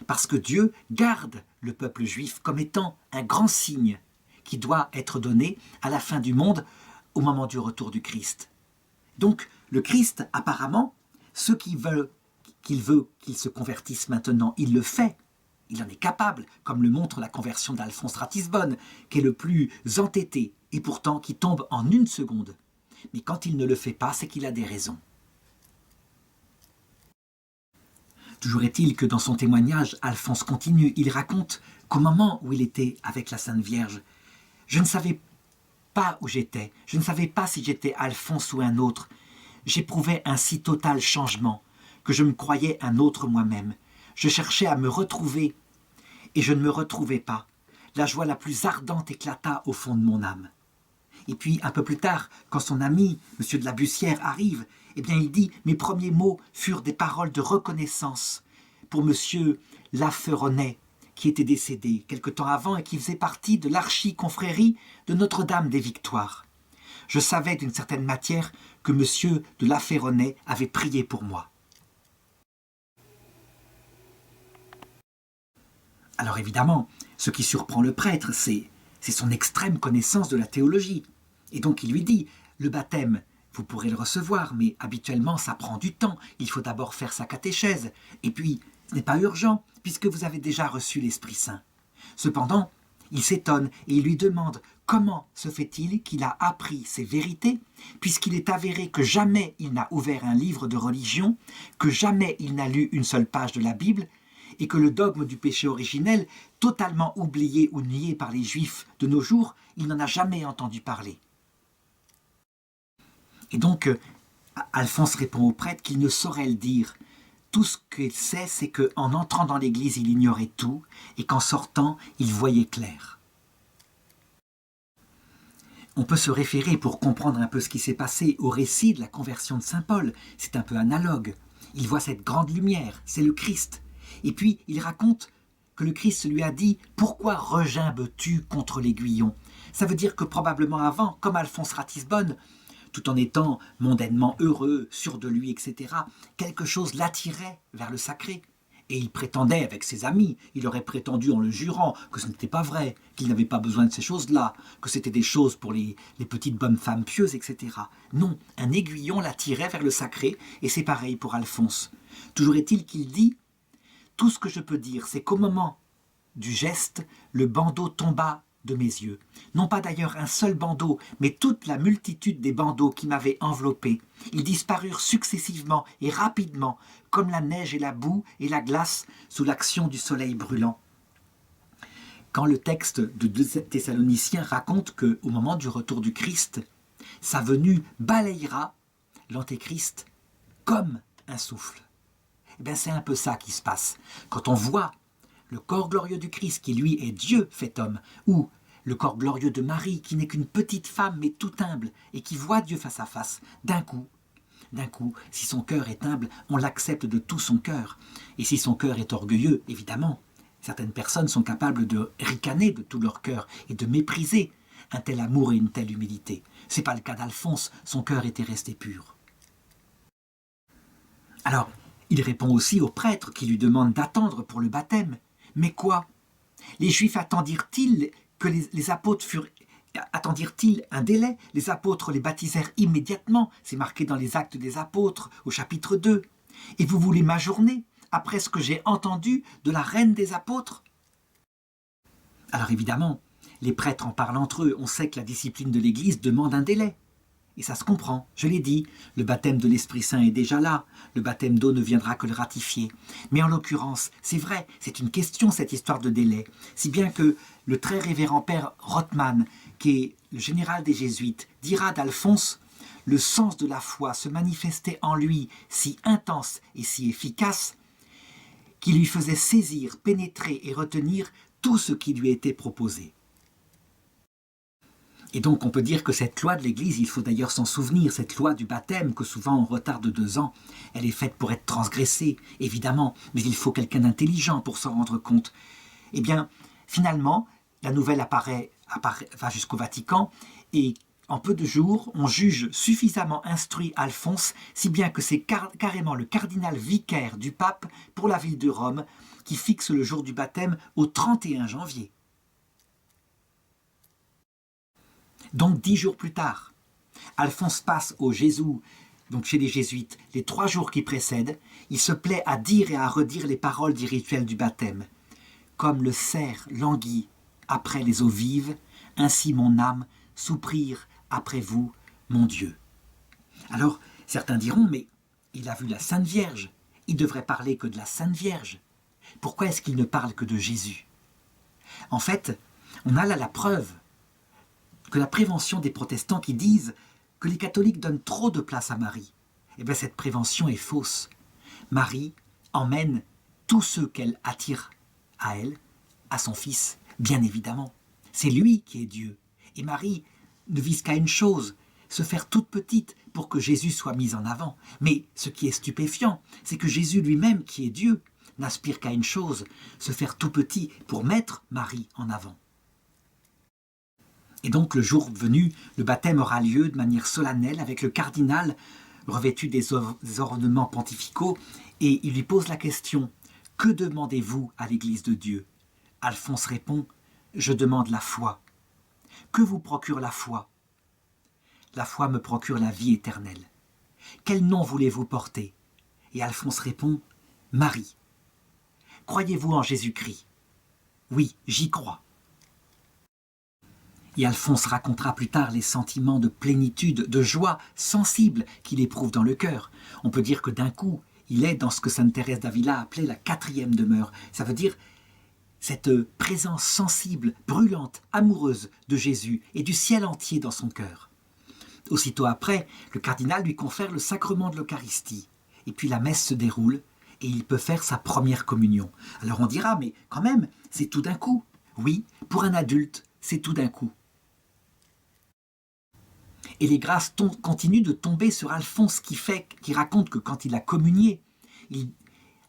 Parce que Dieu garde le peuple juif comme étant un grand signe qui doit être donné à la fin du monde, au moment du retour du Christ. Donc, le Christ, apparemment, ce qu'il veut qu'il se convertisse maintenant, il le fait. Il en est capable, comme le montre la conversion d'Alphonse Ratisbonne, qui est le plus entêté, et pourtant qui tombe en une seconde. Mais quand il ne le fait pas, c'est qu'il a des raisons. Toujours est-il que dans son témoignage, Alphonse continue, il raconte qu'au moment où il était avec la Sainte Vierge, je ne savais pas où j'étais, je ne savais pas si j'étais Alphonse ou un autre. J'éprouvais un si total changement que je me croyais un autre moi-même. Je cherchais à me retrouver et je ne me retrouvais pas. La joie la plus ardente éclata au fond de mon âme. Et puis, un peu plus tard, quand son ami, M. de la Bussière, arrive, eh bien, il dit « Mes premiers mots furent des paroles de reconnaissance pour M. Lafeuronnet, qui était décédé quelque temps avant et qui faisait partie de l'archiconfrérie de Notre-Dame des Victoires. Je savais d'une certaine matière que M. de Lafeuronnet avait prié pour moi. » Alors évidemment, ce qui surprend le prêtre, c'est son extrême connaissance de la théologie. Et donc il lui dit, le baptême, vous pourrez le recevoir, mais habituellement ça prend du temps, il faut d'abord faire sa catéchèse, et puis ce n'est pas urgent, puisque vous avez déjà reçu l'Esprit Saint. Cependant, il s'étonne et il lui demande comment se fait-il qu'il a appris ces vérités, puisqu'il est avéré que jamais il n'a ouvert un livre de religion, que jamais il n'a lu une seule page de la Bible, et que le dogme du péché originel, totalement oublié ou nié par les Juifs de nos jours, il n'en a jamais entendu parler. Et donc, Alphonse répond au prêtre qu'il ne saurait le dire. Tout ce qu'il sait, c'est qu'en entrant dans l'église, il ignorait tout, et qu'en sortant, il voyait clair. On peut se référer, pour comprendre un peu ce qui s'est passé, au récit de la conversion de saint Paul. C'est un peu analogue. Il voit cette grande lumière, c'est le Christ. Et puis, il raconte que le Christ lui a dit « Pourquoi regimbes-tu contre l'aiguillon ?» Ça veut dire que probablement avant, comme Alphonse Ratisbonne, tout en étant mondainement heureux, sûr de lui, etc., quelque chose l'attirait vers le sacré. Et il prétendait avec ses amis, il aurait prétendu en le jurant que ce n'était pas vrai, qu'il n'avait pas besoin de ces choses-là, que c'était des choses pour les petites bonnes femmes pieuses, etc. Non, un aiguillon l'attirait vers le sacré, et c'est pareil pour Alphonse. Toujours est-il qu'il dit « Tout ce que je peux dire, c'est qu'au moment du geste, le bandeau tomba de mes yeux. Non pas d'ailleurs un seul bandeau, mais toute la multitude des bandeaux qui m'avaient enveloppé. Ils disparurent successivement et rapidement, comme la neige et la boue et la glace sous l'action du soleil brûlant. Quand le texte de 2 Thessaloniciens raconte qu'au moment du retour du Christ, sa venue balayera l'Antéchrist comme un souffle. Eh bien, c'est un peu ça qui se passe. Quand on voit le corps glorieux du Christ, qui lui est Dieu fait homme, ou le corps glorieux de Marie, qui n'est qu'une petite femme, mais tout humble, et qui voit Dieu face à face, d'un coup, si son cœur est humble, on l'accepte de tout son cœur. Et si son cœur est orgueilleux, évidemment, certaines personnes sont capables de ricaner de tout leur cœur et de mépriser un tel amour et une telle humilité. Ce n'est pas le cas d'Alphonse, son cœur était resté pur. Alors, il répond aussi aux prêtres qui lui demandent d'attendre pour le baptême. Mais quoi? Les Juifs attendirent-ils que les apôtres attendirent-ils un délai? Les apôtres les baptisèrent immédiatement, c'est marqué dans les Actes des Apôtres, au chapitre 2. Et vous voulez m'ajourner après ce que j'ai entendu de la reine des apôtres? Alors évidemment, les prêtres en parlent entre eux, on sait que la discipline de l'Église demande un délai. Et ça se comprend, je l'ai dit, le baptême de l'Esprit Saint est déjà là, le baptême d'eau ne viendra que le ratifier. Mais en l'occurrence, c'est vrai, c'est une question cette histoire de délai, si bien que le très révérend père Rothman, qui est le général des Jésuites, dira d'Alphonse, le sens de la foi se manifestait en lui si intense et si efficace, qu'il lui faisait saisir, pénétrer et retenir tout ce qui lui était proposé. Et donc on peut dire que cette loi de l'Église, il faut d'ailleurs s'en souvenir, cette loi du baptême que souvent on retarde de 2 ans, elle est faite pour être transgressée, évidemment, mais il faut quelqu'un d'intelligent pour s'en rendre compte. Eh bien, finalement, la nouvelle va jusqu'au Vatican, et en peu de jours, on juge suffisamment instruit Alphonse, si bien que c'est carrément le cardinal vicaire du pape pour la ville de Rome qui fixe le jour du baptême au 31 janvier. Donc 10 jours plus tard, Alphonse passe au Jésus, donc chez les jésuites, les 3 jours qui précèdent, il se plaît à dire et à redire les paroles du rituel du baptême. Comme le cerf languit après les eaux vives, ainsi mon âme soupire après vous, mon Dieu. Alors, certains diront, mais il a vu la Sainte Vierge, il devrait parler que de la Sainte Vierge. Pourquoi est-ce qu'il ne parle que de Jésus? En fait, on a là la preuve que la prévention des protestants qui disent que les catholiques donnent trop de place à Marie, eh bien cette prévention est fausse. Marie emmène tous ceux qu'elle attire à elle, à son Fils, bien évidemment. C'est lui qui est Dieu. Et Marie ne vise qu'à une chose, se faire toute petite pour que Jésus soit mis en avant. Mais ce qui est stupéfiant, c'est que Jésus lui-même, qui est Dieu, n'aspire qu'à une chose, se faire tout petit pour mettre Marie en avant. Et donc le jour venu, le baptême aura lieu de manière solennelle avec le cardinal revêtu des ornements pontificaux et il lui pose la question « Que demandez-vous à l'Église de Dieu ?» Alphonse répond « Je demande la foi. » Que vous procure la foi? La foi me procure la vie éternelle. Quel nom voulez-vous porter? Et Alphonse répond « Marie. » Croyez-vous en Jésus-Christ? Oui, j'y crois. Et Alphonse racontera plus tard les sentiments de plénitude, de joie sensible qu'il éprouve dans le cœur. On peut dire que d'un coup, il est dans ce que sainte Thérèse d'Avila appelait la 4e demeure. Ça veut dire cette présence sensible, brûlante, amoureuse de Jésus et du ciel entier dans son cœur. Aussitôt après, le cardinal lui confère le sacrement de l'Eucharistie. Et puis la messe se déroule et il peut faire sa première communion. Alors on dira, mais quand même, c'est tout d'un coup. Oui, pour un adulte, c'est tout d'un coup. Et les grâces continuent de tomber sur Alphonse qui raconte que quand il a communié,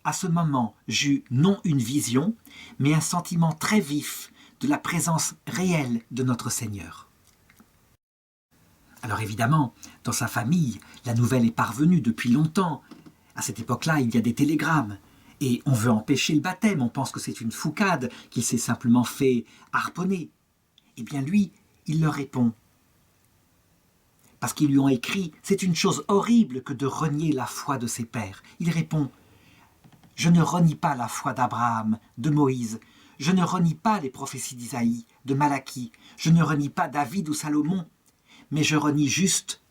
à ce moment, j'eus non une vision, mais un sentiment très vif de la présence réelle de notre Seigneur. Alors évidemment, dans sa famille, la nouvelle est parvenue depuis longtemps. À cette époque-là, il y a des télégrammes. Et on veut empêcher le baptême, on pense que c'est une foucade, qu'il s'est simplement fait harponner. Eh bien lui, il leur répond. Parce qu'ils lui ont écrit « C'est une chose horrible que de renier la foi de ses pères ». Il répond « Je ne renie pas la foi d'Abraham, de Moïse. je ne renie pas les prophéties d'Isaïe, de Malachie, je ne renie pas David ou Salomon, mais je renie juste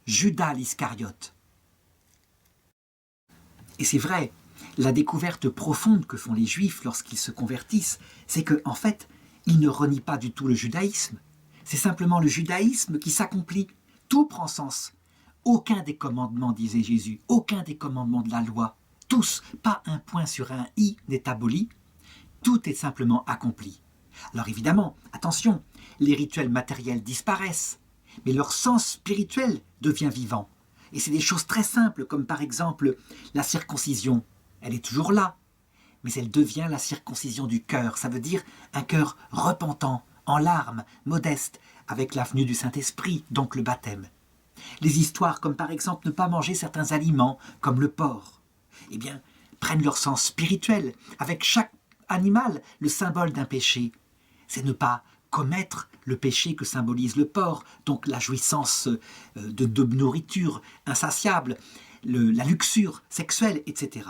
Judas l'Iscariote. Et c'est vrai, la découverte profonde que font les Juifs lorsqu'ils se convertissent, c'est qu'en fait, ils ne renient pas du tout le judaïsme. C'est simplement le judaïsme qui s'accomplit. Tout prend sens. Aucun des commandements, disait Jésus, aucun des commandements de la loi, tous, pas un point sur un i n'est aboli, tout est simplement accompli. Alors évidemment, attention, les rituels matériels disparaissent, mais leur sens spirituel devient vivant. Et c'est des choses très simples, comme par exemple la circoncision. Elle est toujours là, mais elle devient la circoncision du cœur. Ça veut dire un cœur repentant, en larmes, modeste, avec la venue du Saint-Esprit, donc le baptême. Les histoires comme par exemple ne pas manger certains aliments, comme le porc, eh bien, prennent leur sens spirituel. Avec chaque animal, le symbole d'un péché. C'est ne pas commettre le péché que symbolise le porc, donc la jouissance de nourriture insatiable, la luxure sexuelle, etc.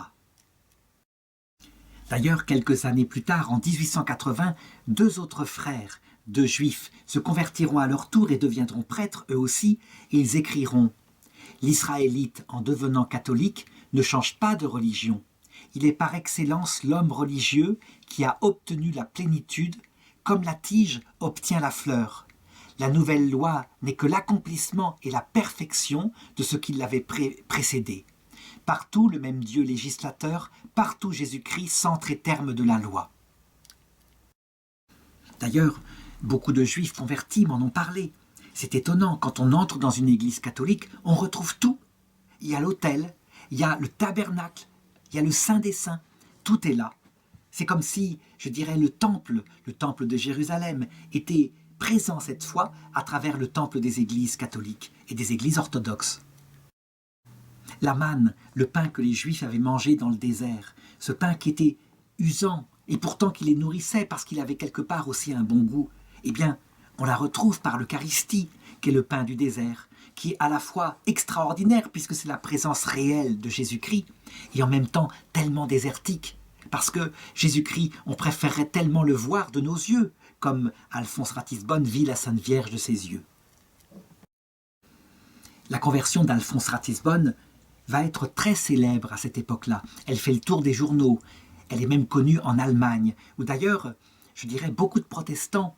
D'ailleurs, quelques années plus tard, en 1880, deux autres frères, deux juifs, se convertiront à leur tour et deviendront prêtres eux aussi, et ils écriront « L'Israélite, en devenant catholique, ne change pas de religion. Il est par excellence l'homme religieux qui a obtenu la plénitude, comme la tige obtient la fleur. La nouvelle loi n'est que l'accomplissement et la perfection de ce qui l'avait précédé. Partout le même Dieu législateur, partout Jésus-Christ, centre et terme de la loi. » D'ailleurs, beaucoup de juifs convertis m'en ont parlé. C'est étonnant, quand on entre dans une église catholique, on retrouve tout. Il y a l'autel, il y a le tabernacle, il y a le Saint des Saints, tout est là. C'est comme si, je dirais, le temple de Jérusalem, était présent cette fois à travers le temple des églises catholiques et des églises orthodoxes. La manne, le pain que les Juifs avaient mangé dans le désert, ce pain qui était usant et pourtant qui les nourrissait parce qu'il avait quelque part aussi un bon goût, eh bien, on la retrouve par l'Eucharistie, qui est le pain du désert, qui est à la fois extraordinaire puisque c'est la présence réelle de Jésus-Christ et en même temps tellement désertique, parce que Jésus-Christ, on préférerait tellement le voir de nos yeux, comme Alphonse Ratisbonne vit la Sainte Vierge de ses yeux. La conversion d'Alphonse Ratisbonne va être très célèbre à cette époque-là. Elle fait le tour des journaux. Elle est même connue en Allemagne, où d'ailleurs, je dirais, beaucoup de protestants,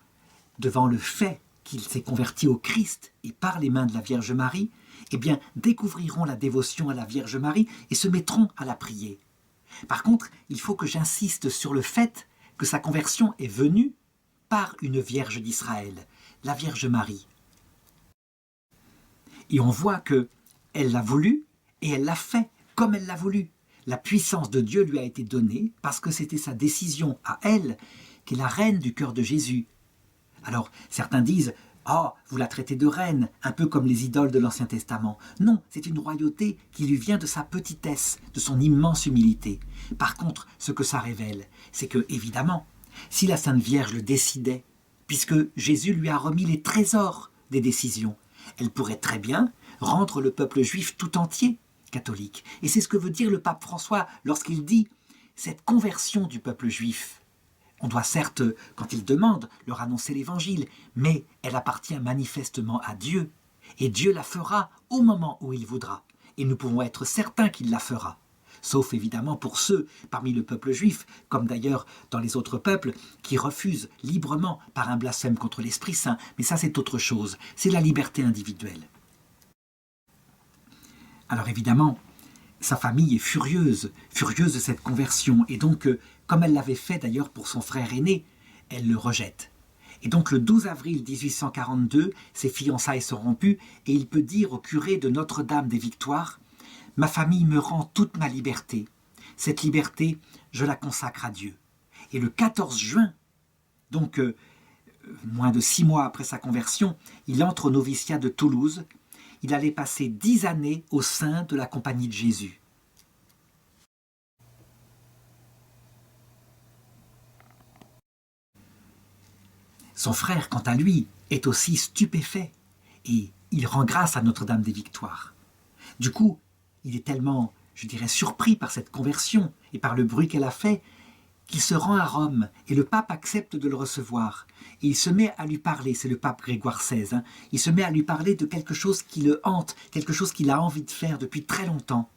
devant le fait qu'il s'est converti au Christ et par les mains de la Vierge Marie, eh bien, découvriront la dévotion à la Vierge Marie et se mettront à la prier. Par contre, il faut que j'insiste sur le fait que sa conversion est venue par une Vierge d'Israël, la Vierge Marie. Et on voit qu'elle l'a voulu et elle l'a fait comme elle l'a voulu. La puissance de Dieu lui a été donnée parce que c'était sa décision à elle, qui est la reine du cœur de Jésus. Alors, certains disent « Ah, vous la traitez de reine, un peu comme les idoles de l'Ancien Testament. » Non, c'est une royauté qui lui vient de sa petitesse, de son immense humilité. Par contre, ce que ça révèle, c'est que, évidemment, si la Sainte Vierge le décidait, puisque Jésus lui a remis les trésors des décisions, elle pourrait très bien rendre le peuple juif tout entier catholique. Et c'est ce que veut dire le pape François lorsqu'il dit « cette conversion du peuple juif ». On doit certes, quand il demande, leur annoncer l'évangile, mais elle appartient manifestement à Dieu. Et Dieu la fera au moment où il voudra. Et nous pouvons être certains qu'il la fera. Sauf évidemment pour ceux parmi le peuple juif, comme d'ailleurs dans les autres peuples, qui refusent librement par un blasphème contre l'Esprit Saint. Mais ça, c'est autre chose. C'est la liberté individuelle. Alors évidemment, sa famille est furieuse de cette conversion. Et donc, comme elle l'avait fait d'ailleurs pour son frère aîné, elle le rejette. Et donc le 12 avril 1842, ses fiançailles sont rompues et il peut dire au curé de Notre-Dame des Victoires « Ma famille me rend toute ma liberté. Cette liberté, je la consacre à Dieu. » Et le 14 juin, donc moins de 6 mois après sa conversion, il entre au noviciat de Toulouse. Il allait passer 10 années au sein de la Compagnie de Jésus. Son frère, quant à lui, est aussi stupéfait et il rend grâce à Notre-Dame des Victoires. Du coup, il est tellement, je dirais, surpris par cette conversion et par le bruit qu'elle a fait qu'il se rend à Rome et le pape accepte de le recevoir. Et il se met à lui parler, c'est le pape Grégoire XVI, il se met à lui parler de quelque chose qui le hante, quelque chose qu'il a envie de faire depuis très longtemps.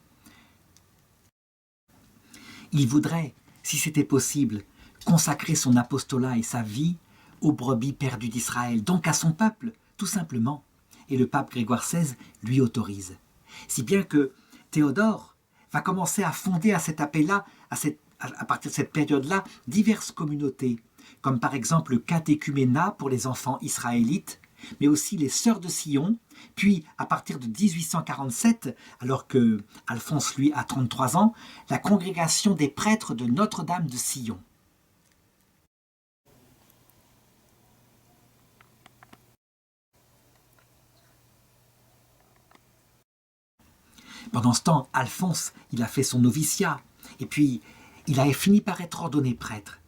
Il voudrait, si c'était possible, consacrer son apostolat et sa vie aux brebis perdues d'Israël, donc à son peuple, tout simplement. Et le pape Grégoire XVI lui autorise. Si bien que Théodore va commencer à fonder à cet appel-là, à partir de cette période-là, diverses communautés, comme par exemple le catéchuménat pour les enfants israélites, mais aussi les Sœurs de Sion, puis à partir de 1847, alors que Alphonse lui a 33 ans, la congrégation des prêtres de Notre-Dame de Sion. Pendant ce temps, Alphonse, il a fait son noviciat, et puis il a fini par être ordonné prêtre.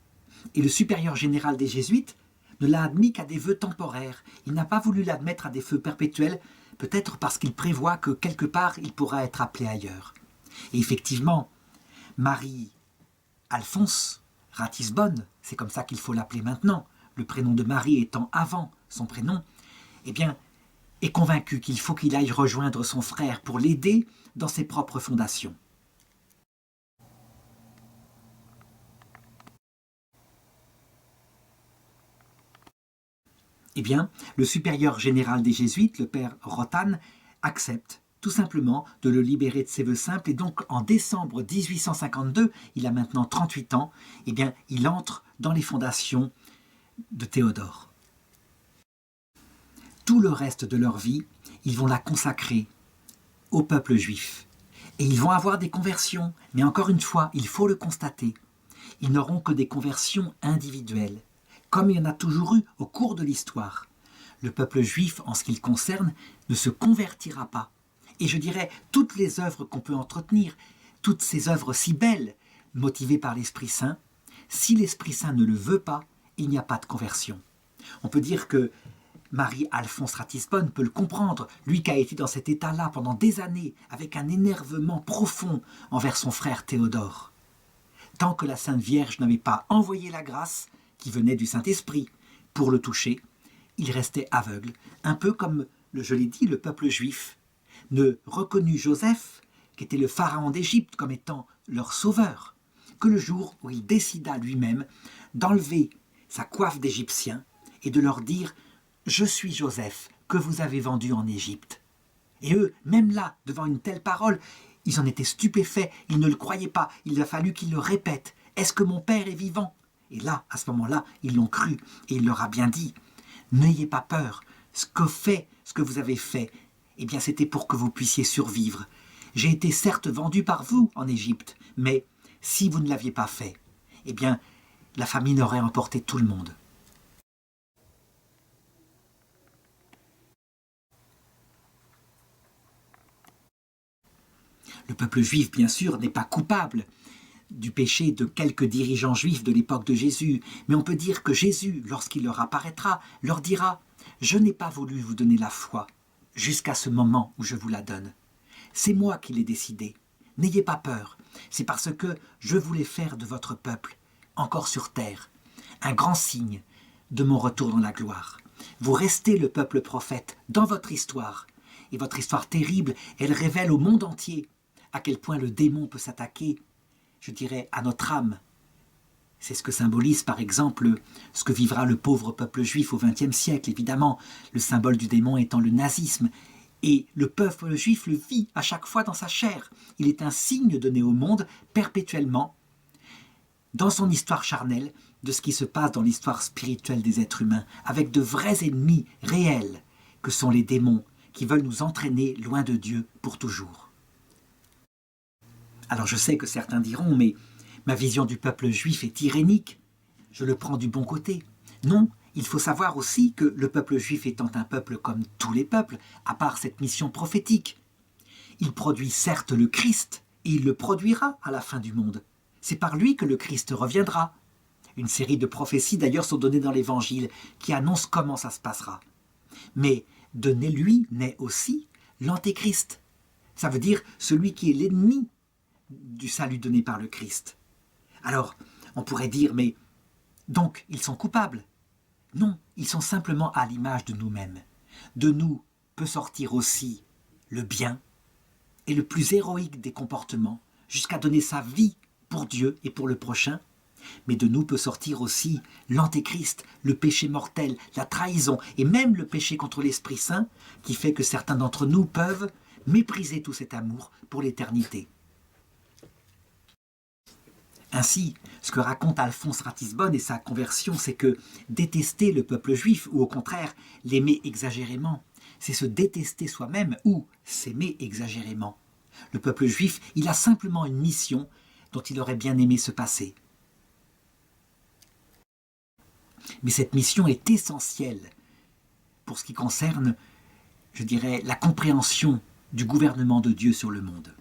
Et le supérieur général des Jésuites ne l'a admis qu'à des vœux temporaires. Il n'a pas voulu l'admettre à des vœux perpétuels, peut-être parce qu'il prévoit que quelque part il pourra être appelé ailleurs. Et effectivement, Marie-Alphonse Ratisbonne, c'est comme ça qu'il faut l'appeler maintenant, le prénom de Marie étant avant son prénom, eh bien, est convaincu qu'il faut qu'il aille rejoindre son frère pour l'aider dans ses propres fondations. Eh bien, le supérieur général des Jésuites, le père Rotan, accepte tout simplement de le libérer de ses vœux simples et donc en décembre 1852, il a maintenant 38 ans, eh bien, il entre dans les fondations de Théodore. Tout le reste de leur vie, ils vont la consacrer au peuple juif. Et ils vont avoir des conversions, mais encore une fois, il faut le constater, ils n'auront que des conversions individuelles, comme il y en a toujours eu au cours de l'histoire. Le peuple juif, en ce qui le concerne, ne se convertira pas. Et je dirais, toutes les œuvres qu'on peut entretenir, toutes ces œuvres si belles, motivées par l'Esprit Saint, si l'Esprit Saint ne le veut pas, il n'y a pas de conversion. On peut dire que Marie-Alphonse Ratisbonne peut le comprendre, lui qui a été dans cet état-là pendant des années, avec un énervement profond envers son frère Théodore. Tant que la Sainte Vierge n'avait pas envoyé la grâce, qui venait du Saint-Esprit, pour le toucher, il restait aveugle, un peu comme, je l'ai dit, le peuple juif ne reconnut Joseph, qui était le pharaon d'Égypte, comme étant leur sauveur, que le jour où il décida lui-même d'enlever sa coiffe d'Égyptien et de leur dire « Je suis Joseph, que vous avez vendu en Égypte ». Et eux, même là, devant une telle parole, ils en étaient stupéfaits, ils ne le croyaient pas, il a fallu qu'ils le répètent « Est-ce que mon père est vivant ?» Et là, à ce moment-là, ils l'ont cru, et il leur a bien dit « N'ayez pas peur, ce que vous avez fait, eh bien c'était pour que vous puissiez survivre. J'ai été certes vendu par vous en Égypte, mais si vous ne l'aviez pas fait, eh bien la famine aurait emporté tout le monde. » Le peuple juif, bien sûr, n'est pas coupable du péché de quelques dirigeants juifs de l'époque de Jésus, mais on peut dire que Jésus, lorsqu'il leur apparaîtra, leur dira « Je n'ai pas voulu vous donner la foi jusqu'à ce moment où je vous la donne. C'est moi qui l'ai décidé. N'ayez pas peur, c'est parce que je voulais faire de votre peuple, encore sur terre, un grand signe de mon retour dans la gloire. Vous restez le peuple prophète dans votre histoire, et votre histoire terrible, elle révèle au monde entier à quel point le démon peut s'attaquer, je dirais, à notre âme. C'est ce que symbolise, par exemple, ce que vivra le pauvre peuple juif au XXe siècle, évidemment, le symbole du démon étant le nazisme. Et le peuple juif le vit à chaque fois dans sa chair. Il est un signe donné au monde perpétuellement, dans son histoire charnelle, de ce qui se passe dans l'histoire spirituelle des êtres humains, avec de vrais ennemis réels, que sont les démons, qui veulent nous entraîner loin de Dieu pour toujours. Alors je sais que certains diront, mais ma vision du peuple juif est irénique, je le prends du bon côté. Non, il faut savoir aussi que le peuple juif étant un peuple comme tous les peuples, à part cette mission prophétique, il produit certes le Christ, et il le produira à la fin du monde. C'est par lui que le Christ reviendra. Une série de prophéties d'ailleurs sont données dans l'Évangile, qui annoncent comment ça se passera. Mais de lui naît aussi l'Antéchrist. Ça veut dire celui qui est l'ennemi du salut donné par le Christ. Alors, On pourrait dire, mais donc ils sont coupables? Non, ils sont simplement à l'image de nous-mêmes. De nous peut sortir aussi le bien et le plus héroïque des comportements, jusqu'à donner sa vie pour Dieu et pour le prochain. Mais de nous peut sortir aussi l'antéchrist, le péché mortel, la trahison et même le péché contre l'Esprit Saint, qui fait que certains d'entre nous peuvent mépriser tout cet amour pour l'éternité. Ainsi, ce que raconte Alphonse Ratisbonne et sa conversion, c'est que détester le peuple juif, ou au contraire l'aimer exagérément, c'est se détester soi-même ou s'aimer exagérément. Le peuple juif, il a simplement une mission dont il aurait bien aimé se passer. Mais cette mission est essentielle pour ce qui concerne, je dirais, la compréhension du gouvernement de Dieu sur le monde.